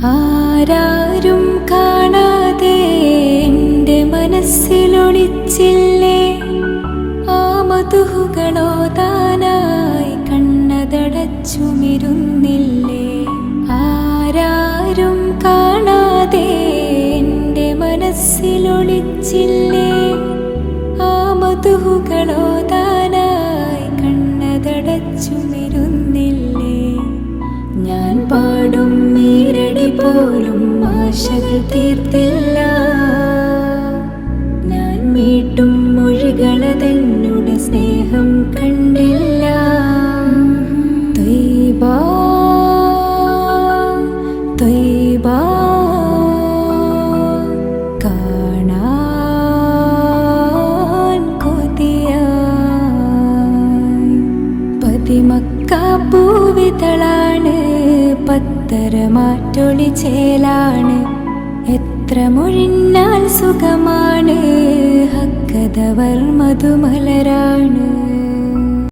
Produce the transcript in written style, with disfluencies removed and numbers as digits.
ആരാരും കാണാതെ എൻ്റെ മനസ്സിലൊളിച്ചില്ലേ ആ മധുഹുകളോതാനായി കണ്ണതടച്ചുമിരുന്നില്ലേ. ആരാരും കാണാതെ എൻ്റെ മനസ്സിലൊളിച്ചില്ലേ ആ മധുഹുകളോതാനായി കണ്ണതടച്ചുമിരുന്നില്ലേ. ഞാൻ പാടും ഈരടി പോലും ആശകൾ തീർത്തില്ല. ഞാൻ മീട്ടും മൊഴികളതെന്നുടെ സ്നേഹം കണ്ടില്ല. ത്വയ്ബാ ത്വയ്ബാ കാണാൻ കൊതിയായി. പതിമക്കാപ്പൂവിതളാണ്, പത്തരമാറ്റൊളി ചേലാണ്. എത്ര മൊഴിഞ്ഞാൽ സുഖമാണ്, ഹക്കതവർ മധുമലരാണ്.